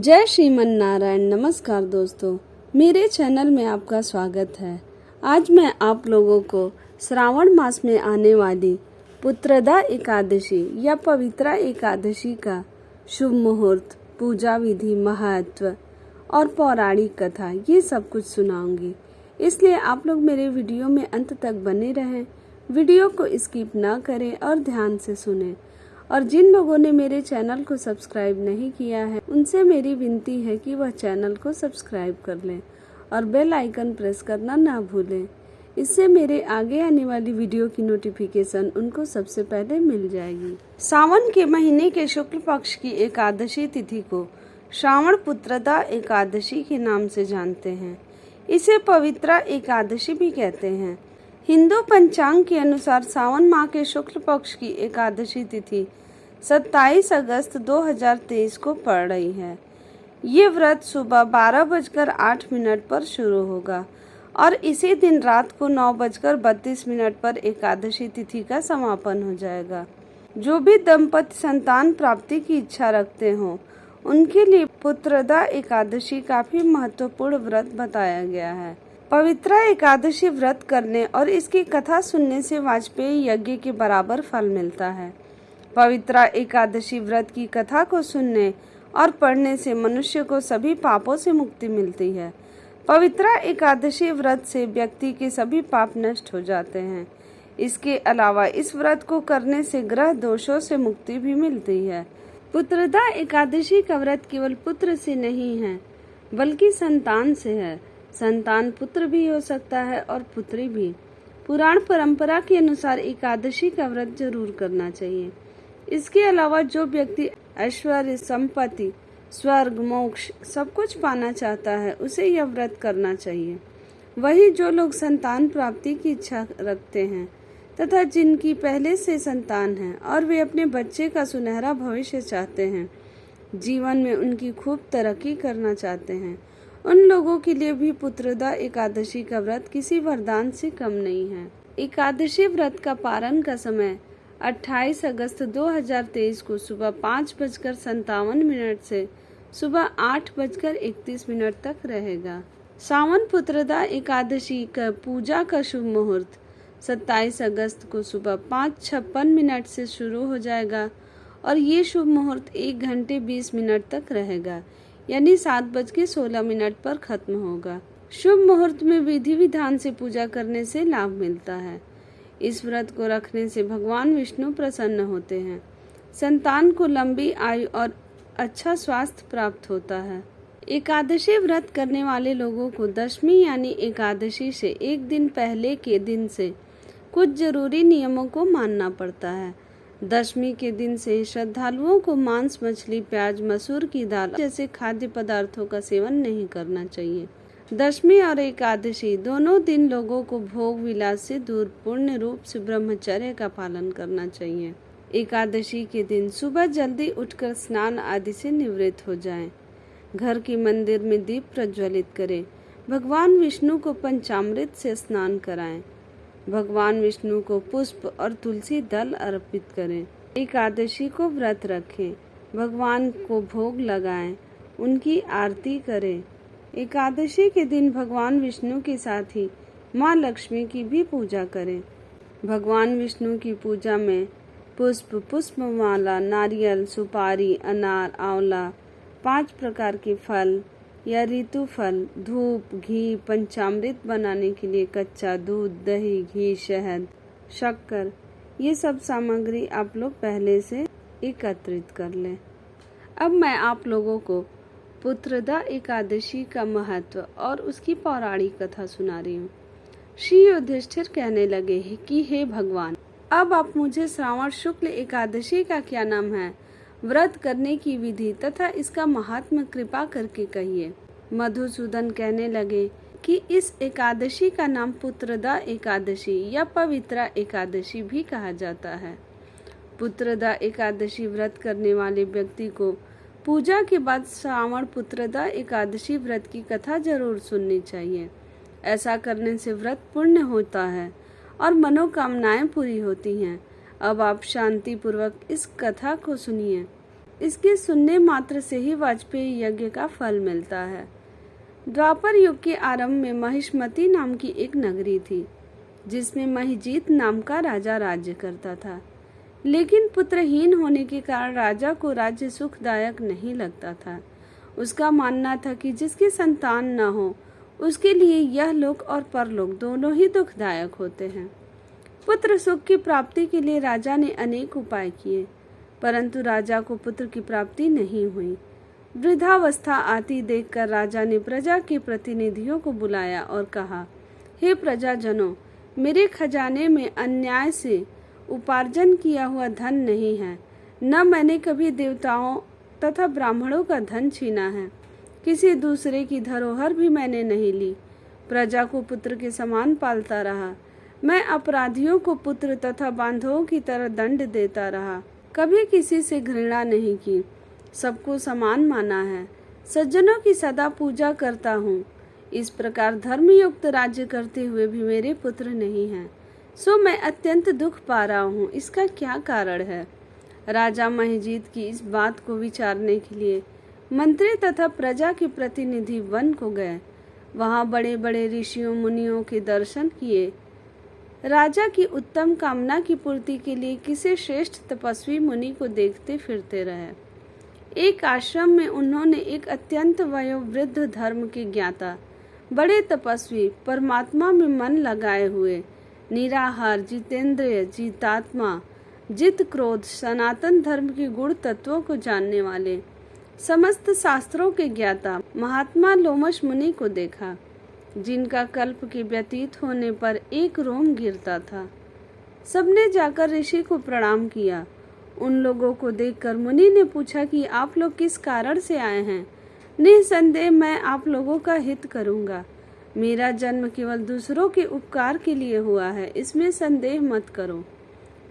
जय श्रीमन नारायण। नमस्कार दोस्तों, मेरे चैनल में आपका स्वागत है। आज मैं आप लोगों को श्रावण मास में आने वाली पुत्रदा एकादशी या पवित्रा एकादशी का शुभ मुहूर्त, पूजा विधि, महत्व और पौराणिक कथा ये सब कुछ सुनाऊंगी। इसलिए आप लोग मेरे वीडियो में अंत तक बने रहें, वीडियो को स्किप ना करें और ध्यान से सुनें। और जिन लोगों ने मेरे चैनल को सब्सक्राइब नहीं किया है उनसे मेरी विनती है कि वह चैनल को सब्सक्राइब कर लें और बेल आइकन प्रेस करना ना भूलें। इससे मेरे आगे आने वाली वीडियो की नोटिफिकेशन उनको सबसे पहले मिल जाएगी। सावन के महीने के शुक्ल पक्ष की एकादशी तिथि को श्रावण पुत्रदा एकादशी के नाम से जानते हैं। इसे पवित्रा एकादशी भी कहते हैं। हिंदू पंचांग के अनुसार सावन माह के शुक्ल पक्ष की एकादशी तिथि 27 अगस्त 2023 को पड़ रही है। ये व्रत सुबह 12:08 पर शुरू होगा और इसी दिन रात को 9:32 पर एकादशी तिथि का समापन हो जाएगा। जो भी दंपति संतान प्राप्ति की इच्छा रखते हों उनके लिए पुत्रदा एकादशी काफी महत्वपूर्ण व्रत बताया गया है। पवित्रा एकादशी व्रत करने और इसकी कथा सुनने से वाजपेयी यज्ञ के बराबर फल मिलता है। पवित्रा एकादशी व्रत की कथा को सुनने और पढ़ने से मनुष्य को सभी पापों से मुक्ति मिलती है। पवित्रा एकादशी व्रत से व्यक्ति के सभी पाप नष्ट हो जाते हैं। इसके अलावा इस व्रत को करने से ग्रह दोषों से मुक्ति भी मिलती है। पुत्रदा एकादशी का व्रत केवल पुत्र से नहीं है बल्कि संतान से है। संतान पुत्र भी हो सकता है और पुत्री भी। पुराण परंपरा के अनुसार एकादशी का व्रत जरूर करना चाहिए। इसके अलावा जो व्यक्ति ऐश्वर्य, संपत्ति, स्वर्ग, मोक्ष सब कुछ पाना चाहता है उसे यह व्रत करना चाहिए। वही जो लोग संतान प्राप्ति की इच्छा रखते हैं तथा जिनकी पहले से संतान है और वे अपने बच्चे का सुनहरा भविष्य चाहते हैं, जीवन में उनकी खूब तरक्की करना चाहते हैं, उन लोगों के लिए भी पुत्रदा एकादशी का व्रत किसी वरदान से कम नहीं है। एकादशी व्रत का पारण का समय 28 अगस्त 2023 को सुबह 5:57 से सुबह 8:31 तक रहेगा। सावन पुत्रदा एकादशी का पूजा का शुभ मुहूर्त 27 अगस्त को सुबह 5:56 से शुरू हो जाएगा और ये शुभ मुहूर्त 1 घंटे 20 मिनट तक रहेगा, यानी 7:16 पर खत्म होगा। शुभ मुहूर्त में विधि विधान से पूजा करने से लाभ मिलता है। इस व्रत को रखने से भगवान विष्णु प्रसन्न होते हैं। संतान को लंबी आयु और अच्छा स्वास्थ्य प्राप्त होता है। एकादशी व्रत करने वाले लोगों को दशमी यानी एकादशी से एक दिन पहले के दिन से कुछ जरूरी नियमों को मानना पड़ता है। दशमी के दिन से श्रद्धालुओं को मांस, मछली, प्याज, मसूर की दाल जैसे खाद्य पदार्थों का सेवन नहीं करना चाहिए। दशमी और एकादशी दोनों दिन लोगों को भोग विलास से दूर पूर्ण रूप से ब्रह्मचर्य का पालन करना चाहिए। एकादशी के दिन सुबह जल्दी उठकर स्नान आदि से निवृत्त हो जाएं। घर के मंदिर में दीप प्रज्वलित करें। भगवान विष्णु को पंचामृत से स्नान कराएं। भगवान विष्णु को पुष्प और तुलसी दल अर्पित करें। एकादशी को व्रत रखें। भगवान को भोग लगाएं, उनकी आरती करें। एकादशी के दिन भगवान विष्णु के साथ ही माँ लक्ष्मी की भी पूजा करें। भगवान विष्णु की पूजा में पुष्प, पुष्पमाला, नारियल, सुपारी, अनार, आंवला, 5 प्रकार के फल या ऋतु फल, धूप, घी, पंचामृत बनाने के लिए कच्चा दूध, दही, घी, शहद, शक्कर, ये सब सामग्री आप लोग पहले से एकत्रित कर लें। अब मैं आप लोगों को पुत्रदा एकादशी का महत्व और उसकी पौराणिक कथा सुना रही हूँ। श्री युधिष्ठिर कहने लगे कि हे भगवान, अब आप मुझे श्रावण शुक्ल एकादशी का क्या नाम है, व्रत करने की विधि तथा इसका महात्म्य कृपा करके कहिए। मधुसूदन कहने लगे कि इस एकादशी का नाम पुत्रदा एकादशी या पवित्रा एकादशी भी कहा जाता है। पुत्रदा एकादशी व्रत करने वाले व्यक्ति को पूजा के बाद श्रावण पुत्रदा एकादशी व्रत की कथा जरूर सुननी चाहिए। ऐसा करने से व्रत पूर्ण होता है और मनोकामनाएं पूरी होती हैं। अब आप शांति पूर्वक इस कथा को सुनिए। इसके सुनने मात्र से ही वाजपेयी यज्ञ का फल मिलता है। द्वापर युग के आरंभ में महिष्मती नाम की एक नगरी थी, जिसमें महिजीत नाम का राजा राज्य करता था। लेकिन पुत्रहीन होने के कारण राजा को राज्य सुखदायक नहीं लगता था। उसका मानना था कि जिसकी संतान न हो उसके लिए यह लोक और परलोक दोनों ही दुखदायक होते हैं। पुत्र सुख की प्राप्ति के लिए राजा ने अनेक उपाय किए, परंतु राजा को पुत्र की प्राप्ति नहीं हुई। वृद्धावस्था आती देखकर राजा ने प्रजा के प्रतिनिधियों को बुलाया और कहा, हे प्रजाजनों, मेरे खजाने में अन्याय से उपार्जन किया हुआ धन नहीं है, न मैंने कभी देवताओं तथा ब्राह्मणों का धन छीना है। किसी दूसरे की धरोहर भी मैंने नहीं ली। प्रजा को पुत्र के समान पालता रहा। मैं अपराधियों को पुत्र तथा बांधवों की तरह दंड देता रहा। कभी किसी से घृणा नहीं की, सबको समान माना है। सज्जनों की सदा पूजा करता हूँ। इस प्रकार धर्मयुक्त राज्य करते हुए भी मेरे पुत्र नहीं हैं, सो मैं अत्यंत दुख पा रहा हूँ। इसका क्या कारण है? राजा महिजीत की इस बात को विचारने के लिए मंत्री तथा प्रजा के प्रतिनिधि वन को गए। वहां बड़े बड़े ऋषियों मुनियों के दर्शन किए। राजा की उत्तम कामना की पूर्ति के लिए किसी श्रेष्ठ तपस्वी मुनि को देखते फिरते रहे। एक आश्रम में उन्होंने एक अत्यंत वयोवृद्ध धर्म के ज्ञाता, बड़े तपस्वी, परमात्मा में मन लगाए हुए, निराहार, जितेंद्रिय, जितात्मा, जित क्रोध, सनातन धर्म के गुण तत्वों को जानने वाले, समस्त शास्त्रों के ज्ञाता महात्मा लोमश मुनि को देखा, जिनका कल्प के व्यतीत होने पर एक रोम गिरता था। सबने जाकर ऋषि को प्रणाम किया। उन लोगों को देखकर मुनि ने पूछा कि आप लोग किस कारण से आए हैं? निसंदेह मैं आप लोगों का हित करूंगा। मेरा जन्म केवल दूसरों के उपकार के लिए हुआ है, इसमें संदेह मत करो।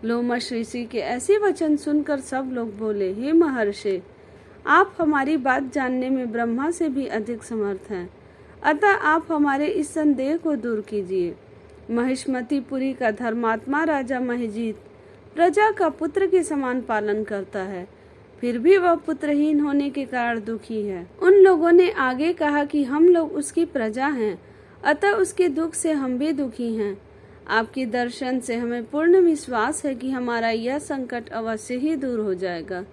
लोमश ऋषि के ऐसे वचन सुनकर सब लोग बोले, हे महर्षि, आप हमारी बात जानने में ब्रह्मा से भी अधिक समर्थ हैं, अतः आप हमारे इस संदेह को दूर कीजिए। महिष्मतीपुरी का धर्मात्मा राजा महिजीत प्रजा का पुत्र के समान पालन करता है, फिर भी वह पुत्रहीन होने के कारण दुखी है। उन लोगों ने आगे कहा कि हम लोग उसकी प्रजा हैं, अतः उसके दुख से हम भी दुखी हैं। आपके दर्शन से हमें पूर्ण विश्वास है कि हमारा यह संकट अवश्य ही दूर हो जाएगा,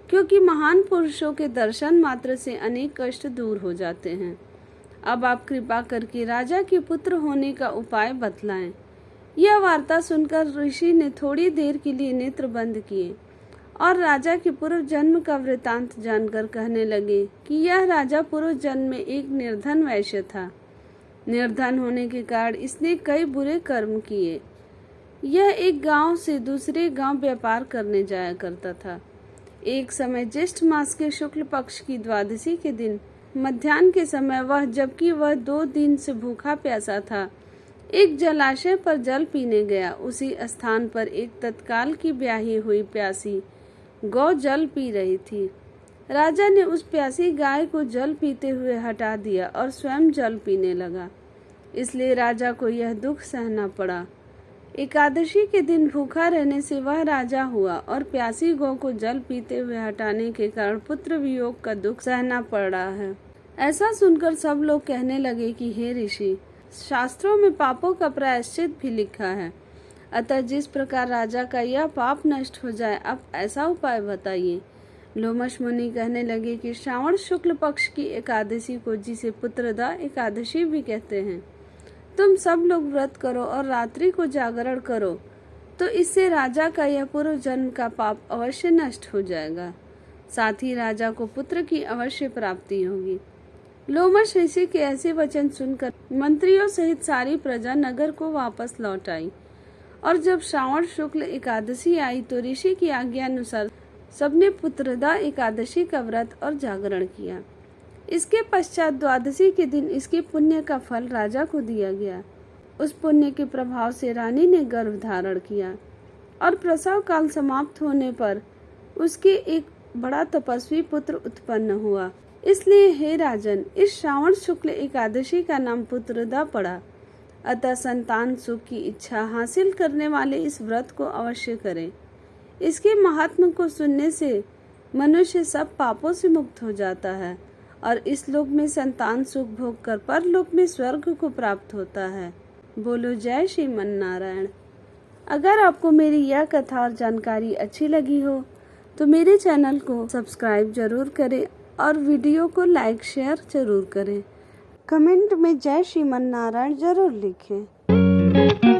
क्योंकि महान पुरुषों के दर्शन मात्र से अनेक कष्ट दूर हो जाते हैं। अब आप कृपा करके राजा के पुत्र होने का उपाय बतलाएं। यह वार्ता सुनकर ऋषि ने थोड़ी देर के लिए नेत्र बंद किए और राजा के पूर्व जन्म का वृतांत जानकर कहने लगे कि यह राजा पूर्व जन्म में एक निर्धन वैश्य था। निर्धन होने के कारण इसने कई बुरे कर्म किए। यह एक गांव से दूसरे गांव व्यापार करने जाया करता था। एक समय ज्येष्ठ मास के शुक्ल पक्ष की द्वादशी के दिन मध्याह्न के समय जबकि वह 2 दिन से भूखा प्यासा था, एक जलाशय पर जल पीने गया। उसी स्थान पर एक तत्काल की ब्याही हुई प्यासी गौ जल पी रही थी। राजा ने उस प्यासी गाय को जल पीते हुए हटा दिया और स्वयं जल पीने लगा, इसलिए राजा को यह दुख सहना पड़ा। एकादशी के दिन भूखा रहने से वह राजा हुआ और प्यासी गौ को जल पीते हुए हटाने के कारण पुत्र वियोग का दुख सहना पड़ रहा है। ऐसा सुनकर सब लोग कहने लगे कि हे ऋषि, शास्त्रों में पापों का प्रायश्चित भी लिखा है, अतः जिस प्रकार राजा का यह पाप नष्ट हो जाए, अब ऐसा उपाय बताइए। लोमश मुनि कहने लगे कि श्रावण शुक्ल पक्ष की एकादशी को, जिसे पुत्रदा एकादशी भी कहते हैं, तुम सब लोग व्रत करो और रात्रि को जागरण करो, तो इससे राजा का यह पूर्व जन्म का पाप अवश्य नष्ट हो जाएगा। साथ ही राजा को पुत्र की अवश्य प्राप्ति होगी। लोमश ऋषि के ऐसे वचन सुनकर मंत्रियों सहित सारी प्रजा नगर को वापस लौट आई और जब श्रावण शुक्ल एकादशी आई तो ऋषि की आज्ञा अनुसार सबने पुत्रदा एकादशी का व्रत और जागरण किया। इसके पश्चात द्वादशी के दिन इसके पुण्य का फल राजा को दिया गया। उस पुण्य के प्रभाव से रानी ने गर्भ धारण किया और प्रसव काल समाप्त होने पर उसके एक बड़ा तपस्वी पुत्र उत्पन्न हुआ। इसलिए हे राजन, इस श्रावण शुक्ल एकादशी का नाम पुत्रदा पड़ा। अतः संतान सुख की इच्छा हासिल करने वाले इस व्रत को अवश्य करें। इसके महात्म को सुनने से मनुष्य सब पापों से मुक्त हो जाता है और इस लोक में संतान सुख भोग कर परलोक में स्वर्ग को प्राप्त होता है। बोलो जय श्रीमन नारायण। अगर आपको मेरी यह कथा और जानकारी अच्छी लगी हो तो मेरे चैनल को सब्सक्राइब जरूर करें और वीडियो को लाइक शेयर जरूर करें। कमेंट में जय श्रीमन नारायण जरूर लिखें।